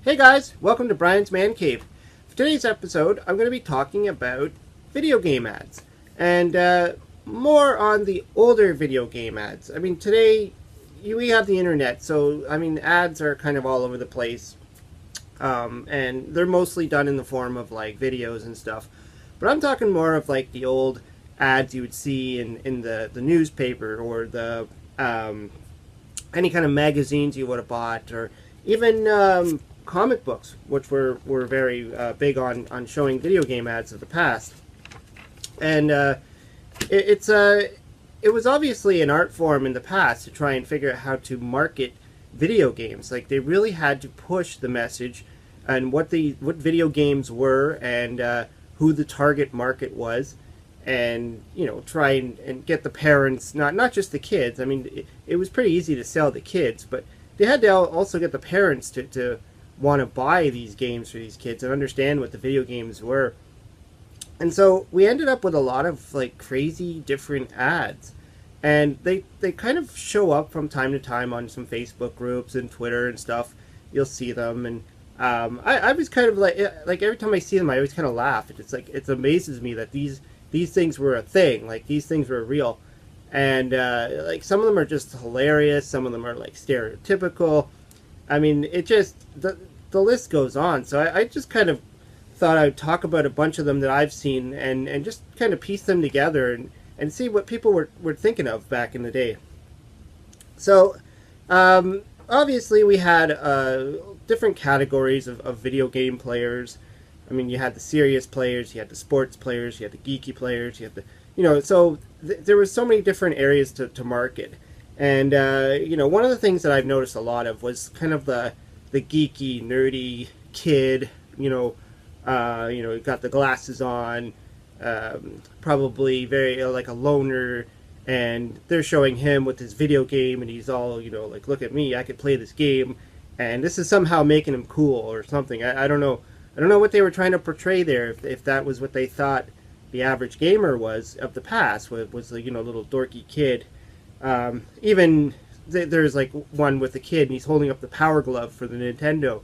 Hey guys, welcome to Brian's Man Cave. For today's episode, I'm going to be talking about video game ads, and more on the older video game ads. I mean, today we have the internet, so I mean, ads are kind of all over the place, and they're mostly done in the form of like videos and stuff. But I'm talking more of like the old ads you would see in the newspaper or the any kind of magazines you would have bought, or even comic books, which were very big on showing video game ads of the past. And it was obviously an art form in the past to try and figure out how to market video games. Like, they really had to push the message and what video games were, and who the target market was, and try and get the parents, not just the kids. I mean, it was pretty easy to sell the kids, but they had to also get the parents to want to buy these games for these kids and understand what the video games were. And so we ended up with a lot of like crazy different ads, and they kind of show up from time to time on some Facebook groups and Twitter and stuff. You'll see them, and I was kind of like every time I see them, I always kind of laugh. It's like, it amazes me that these things were a thing. Like, these things were real, and like, some of them are just hilarious. Some of them are like stereotypical. I mean, it just, the list goes on. So I just kind of thought I would talk about a bunch of them that I've seen, and just kind of piece them together and see what people were thinking of back in the day. So obviously we had different categories of video game players. I mean, you had the serious players, you had the sports players, you had the geeky players, you had the, so there was so many different areas to market. And, one of the things that I've noticed a lot of was kind of the geeky, nerdy kid, got the glasses on, probably very like a loner, and they're showing him with his video game, and he's all, like, look at me, I could play this game, and this is somehow making him cool or something. I don't know. I don't know what they were trying to portray there, if that was what they thought the average gamer was of the past, was the, little dorky kid. Even there's like one with a kid, and he's holding up the Power Glove for the Nintendo,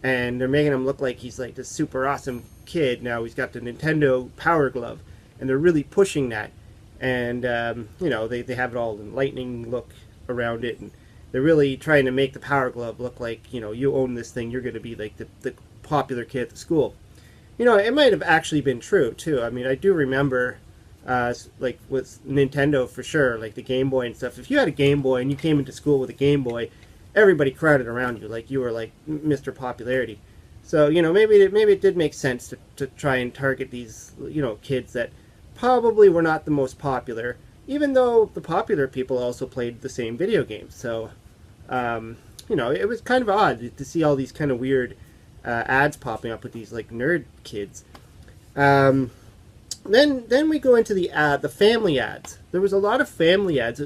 and they're making him look like he's like this super awesome kid. Now he's got the Nintendo Power Glove, and they're really pushing that. And they have it all in lightning look around it, and they're really trying to make the Power Glove look like, you own this thing, you're going to be like the popular kid at the school. It might have actually been true too. I mean, I do remember like with Nintendo, for sure, like the Game Boy and stuff. If you had a Game Boy and you came into school with a Game Boy, everybody crowded around you, like you were like Mr. Popularity. So maybe it did make sense to try and target these kids that probably were not the most popular, even though the popular people also played the same video games. So it was kind of odd to see all these kind of weird ads popping up with these like nerd kids. Then we go into the family ads. There was a lot of family ads,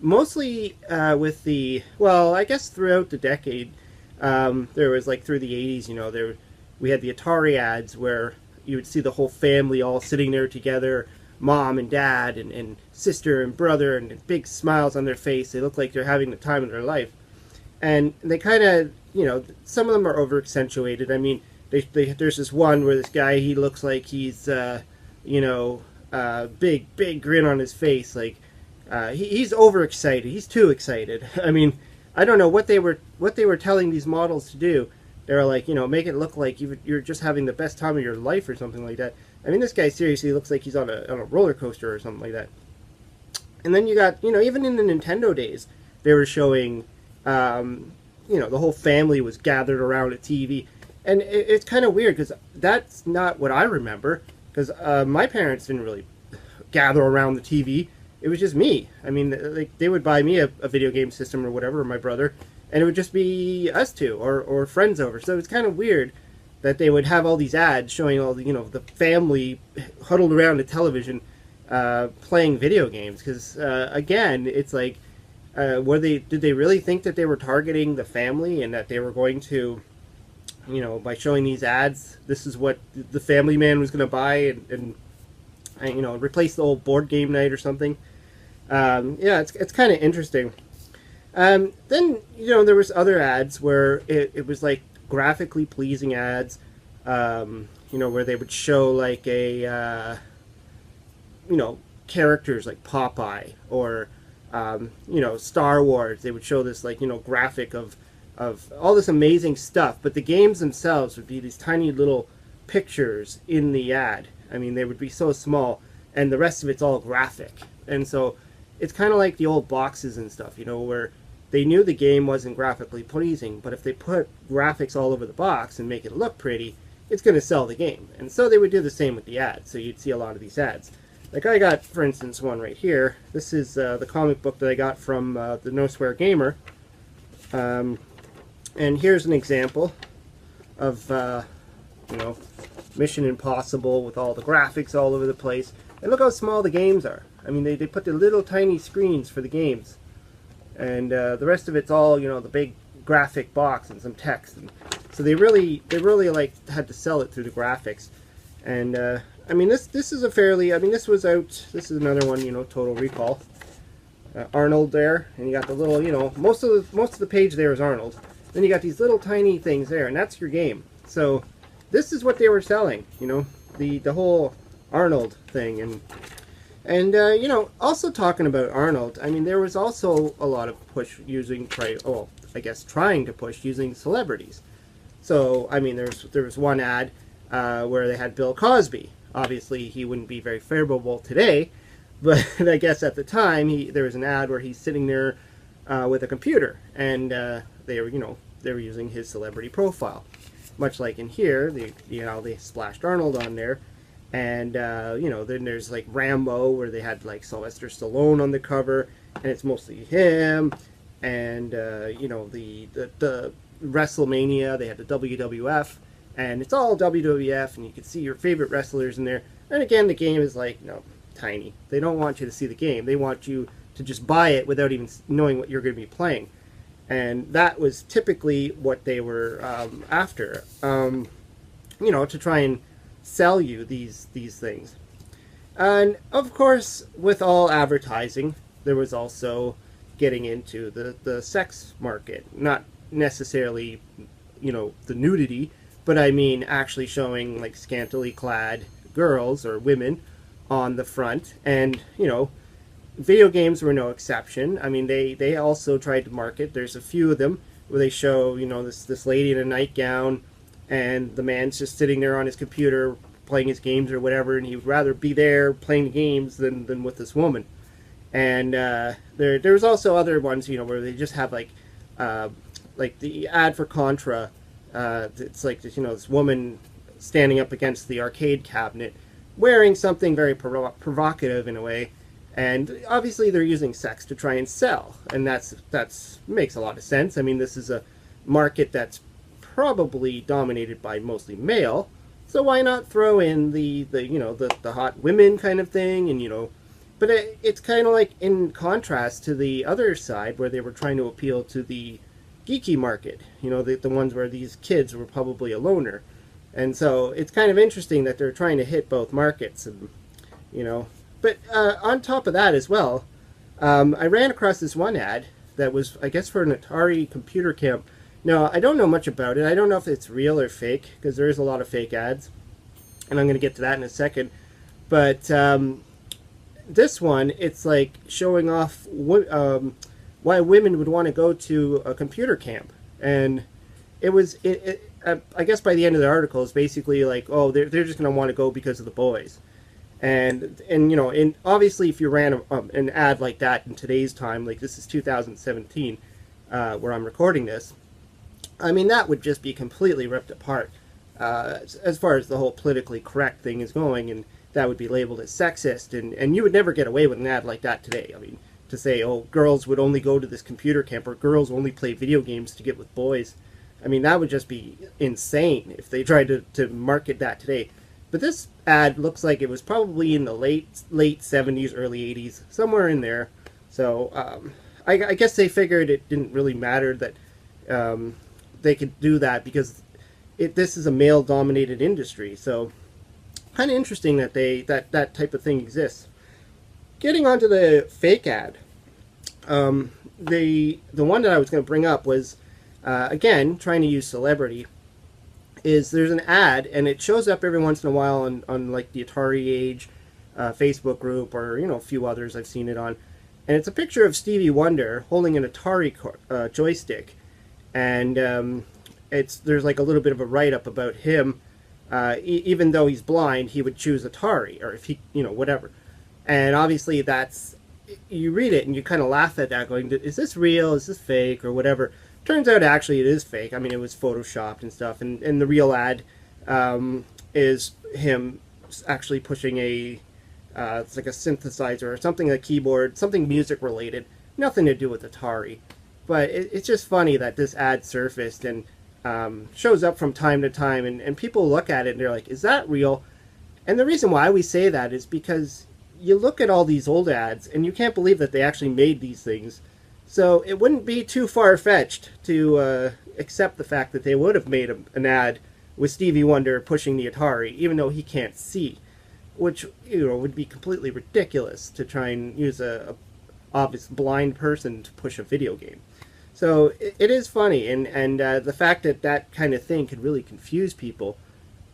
mostly with I guess throughout the decade. There was like through the 80s, we had the Atari ads where you would see the whole family all sitting there together, mom and dad and sister and brother, and big smiles on their face. They look like they're having the time of their life. And they kind of, some of them are over accentuated. I mean, there's this one where this guy, he looks like he's big grin on his face, like he's overexcited. He's too excited. I mean, I don't know what they were telling these models to do. They were like, make it look like you're just having the best time of your life or something like that. I mean, this guy seriously looks like he's on a roller coaster or something like that. And then you got, even in the Nintendo days, they were showing, the whole family was gathered around a TV. And it's kind of weird, because that's not what I remember. Because my parents didn't really gather around the TV. It was just me. I mean, like, they would buy me a video game system or whatever, or my brother, and it would just be us two or friends over. So it's kind of weird that they would have all these ads showing all the the family huddled around the television playing video games. Because again, it's like, did they really think that they were targeting the family, and that they were going to, by showing these ads, this is what the family man was going to buy and replace the old board game night or something? Yeah, it's kind of interesting. Then there was other ads where it was like graphically pleasing ads, you know, where they would show like you know, characters like Popeye or you know, Star Wars. They would show this like, you know, graphic of all this amazing stuff, but the games themselves would be these tiny little pictures in the ad. I mean, they would be so small, and the rest of it's all graphic. And so it's kind of like the old boxes and stuff, you know, where they knew the game wasn't graphically pleasing, but if they put graphics all over the box and make it look pretty, it's going to sell the game. And so they would do the same with the ads. So you'd see a lot of these ads. Like I got, for instance, one right here. This is the comic book that I got from the No Swear Gamer. And here's an example of, you know, Mission Impossible with all the graphics all over the place. And look how small the games are. I mean, they put the little tiny screens for the games. And the rest of it's all, you know, the big graphic box and some text. And so they really like had to sell it through the graphics. And I mean, this is a fairly, I mean, this was out, this is another one, you know, Total Recall. Arnold there, and you got the little, you know, most of the page there is Arnold. Then you got these little tiny things there, and that's your game. So this is what they were selling, you know, the whole Arnold thing. And you know, also talking about Arnold, I mean, there was also a lot of push using, oh, I guess trying to push using celebrities. So I mean, there was one ad where they had Bill Cosby. Obviously, he wouldn't be very favorable today, but I guess at the time there was an ad where he's sitting there with a computer, and they were, you know, they were using his celebrity profile, much like in here. They splashed Arnold on there. And, you know, then there's, like, Rambo, where they had, like, Sylvester Stallone on the cover, and it's mostly him. And, you know, the WrestleMania, they had the WWF, and it's all WWF, and you can see your favorite wrestlers in there. And, again, the game is, like, you know, tiny. They don't want you to see the game. They want you to just buy it without even knowing what you're going to be playing. And that was typically what they were after, you know, to try and sell you these things. And of course, with all advertising, there was also getting into the sex market. Not necessarily, you know, the nudity, but I mean actually showing like scantily clad girls or women on the front. And, you know, video games were no exception. I mean, they also tried to market. There's a few of them where they show, you know, this lady in a nightgown, and the man's just sitting there on his computer playing his games or whatever, and he would rather be there playing the games than with this woman. And there's also other ones, you know, where they just have like the ad for Contra. It's like, you know, this woman standing up against the arcade cabinet wearing something very provocative in a way, and obviously they're using sex to try and sell, and that's makes a lot of sense. I mean, this is a market that's probably dominated by mostly male, so why not throw in the you know, the hot women kind of thing. And, you know, but it's kind of like in contrast to the other side where they were trying to appeal to the geeky market, you know, the ones where these kids were probably a loner. And so it's kind of interesting that they're trying to hit both markets. And, you know, but on top of that as well, I ran across this one ad that was, I guess, for an Atari computer camp. Now, I don't know much about it. I don't know if it's real or fake, because there is a lot of fake ads, and I'm going to get to that in a second. But this one, it's like showing off why women would want to go to a computer camp. And it was, I guess by the end of the article, it's basically like, oh, they're just going to want to go because of the boys. And you know, and obviously if you ran an ad like that in today's time, like this is 2017, where I'm recording this, I mean, that would just be completely ripped apart as far as the whole politically correct thing is going, and that would be labeled as sexist, and you would never get away with an ad like that today. I mean, to say, oh, girls would only go to this computer camp, or girls only play video games to get with boys, I mean, that would just be insane if they tried to market that today. But this ad looks like it was probably in the late 70s, early 80s, somewhere in there. So I guess they figured it didn't really matter that they could do that, because this is a male-dominated industry. So kind of interesting that that type of thing exists. Getting onto the fake ad, the one that I was going to bring up was again trying to use celebrity, is there's an ad, and it shows up every once in a while on like the Atari Age Facebook group, or a few others I've seen it on, and it's a picture of Stevie Wonder holding an Atari joystick, and there's like a little bit of a write-up about him. Even though he's blind, he would choose Atari, or if he, whatever. And obviously you read it and you kind of laugh at that, going, is this real? Is this fake? Or whatever. Turns out actually it is fake. I mean, it was photoshopped and stuff. And the real ad is him actually pushing it's like a synthesizer or something, a keyboard, something music related. Nothing to do with Atari. But it's just funny that this ad surfaced and shows up from time to time, and people look at it and they're like, is that real? And the reason why we say that is because you look at all these old ads and you can't believe that they actually made these things. So it wouldn't be too far-fetched to accept the fact that they would have made an ad with Stevie Wonder pushing the Atari, even though he can't see, which would be completely ridiculous to try and use a obvious blind person to push a video game. So it is funny, and the fact that kind of thing could really confuse people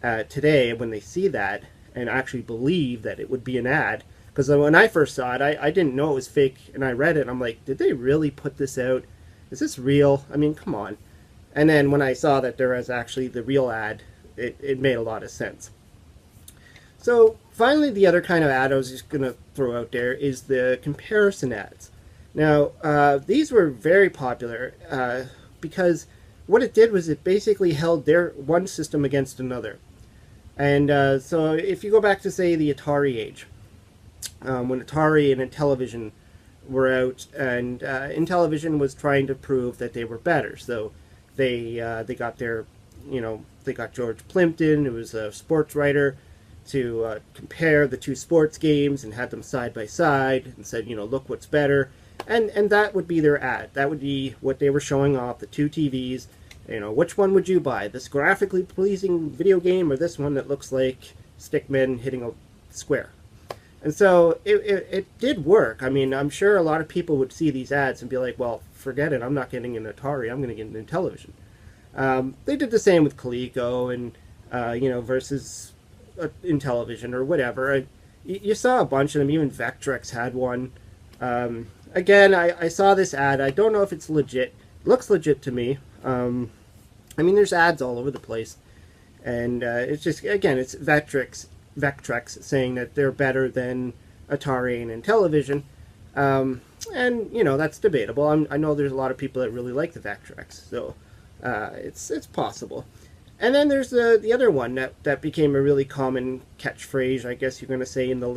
today when they see that and actually believe that it would be an ad. Because when I first saw it, I didn't know it was fake, and I read it, and I'm like, did they really put this out? Is this real? I mean, come on. And then when I saw that there was actually the real ad, it made a lot of sense. So finally, the other kind of ad I was just going to throw out there is the comparison ads. Now, these were very popular because what it did was it basically held their one system against another. And so if you go back to, say, the Atari Age, when Atari and Intellivision were out, and Intellivision was trying to prove that they were better. So they got they got George Plimpton, who was a sports writer, to compare the two sports games and had them side by side and said, look what's better. And that would be their ad. That would be what they were showing off, the two TVs. Which one would you buy? This graphically pleasing video game or this one that looks like stickmen hitting a square? And so it did work. I mean, I'm sure a lot of people would see these ads and be like, well, forget it. I'm not getting an Atari. I'm going to get an Intellivision. They did the same with Coleco and, versus Intellivision or whatever. You saw a bunch of them. Even Vectrex had one. Again, I saw this ad. I don't know if it's legit. It looks legit to me. I mean, there's ads all over the place. And it's just, again, it's Vectrex saying that they're better than Atari and Intellivision. And, that's debatable. I know there's a lot of people that really like the Vectrex. So it's possible. And then there's the other one that became a really common catchphrase, I guess you're going to say, in the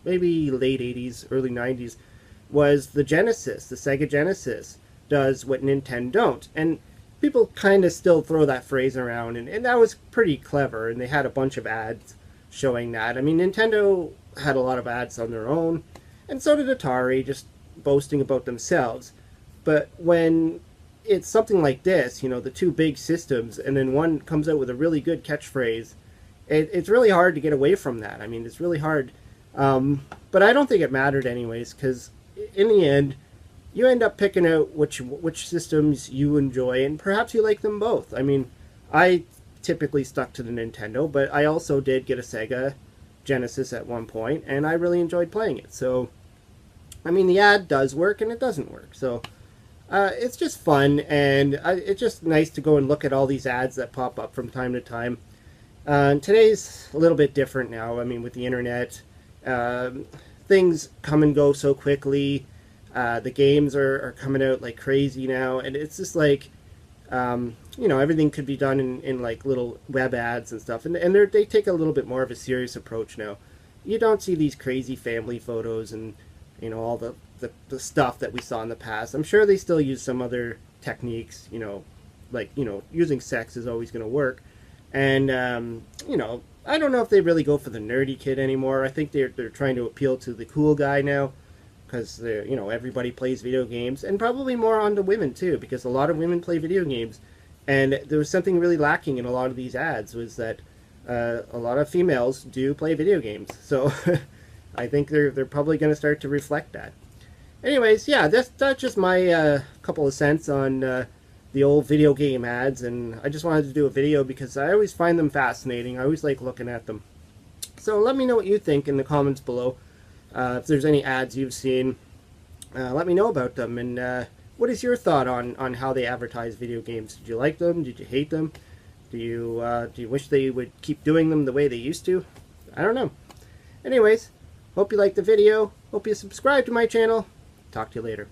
maybe late 80s, early 90s, was the Genesis. The Sega Genesis does what Nintendo don't. And people kind of still throw that phrase around, and that was pretty clever, and they had a bunch of ads showing that. I mean, Nintendo had a lot of ads on their own, and so did Atari, just boasting about themselves. But when it's something like this, the two big systems, and then one comes out with a really good catchphrase, it's really hard to get away from that. I mean, it's really hard. But I don't think it mattered anyways, because in the end, you end up picking out which systems you enjoy, and perhaps you like them both. I mean, I typically stuck to the Nintendo, but I also did get a Sega Genesis at one point, and I really enjoyed playing it. So, I mean, the ad does work, and it doesn't work. So, it's just fun, and it's just nice to go and look at all these ads that pop up from time to time. Today's a little bit different now. I mean, with the internet, things come and go so quickly. The games are coming out like crazy now, and it's just like, everything could be done in like little web ads and stuff, and they take a little bit more of a serious approach now. You don't see these crazy family photos and all the stuff that we saw in the past. I'm sure they still use some other techniques, using sex is always going to work, and I don't know if they really go for the nerdy kid anymore. I think they're trying to appeal to the cool guy now, because everybody plays video games, and probably more on to women too, because a lot of women play video games, and there was something really lacking in a lot of these ads, was that a lot of females do play video games. So I think they're probably going to start to reflect that. Anyways, yeah, that's just my couple of cents on the the old video game ads, and I just wanted to do a video because I always find them fascinating. I always like looking at them. So let me know what you think in the comments below. If there's any ads you've seen, let me know about them. And what is your thought on how they advertise video games? Did you like them? Did you hate them? Do you wish they would keep doing them the way they used to? I don't know. Anyways, hope you liked the video. Hope you subscribe to my channel. Talk to you later.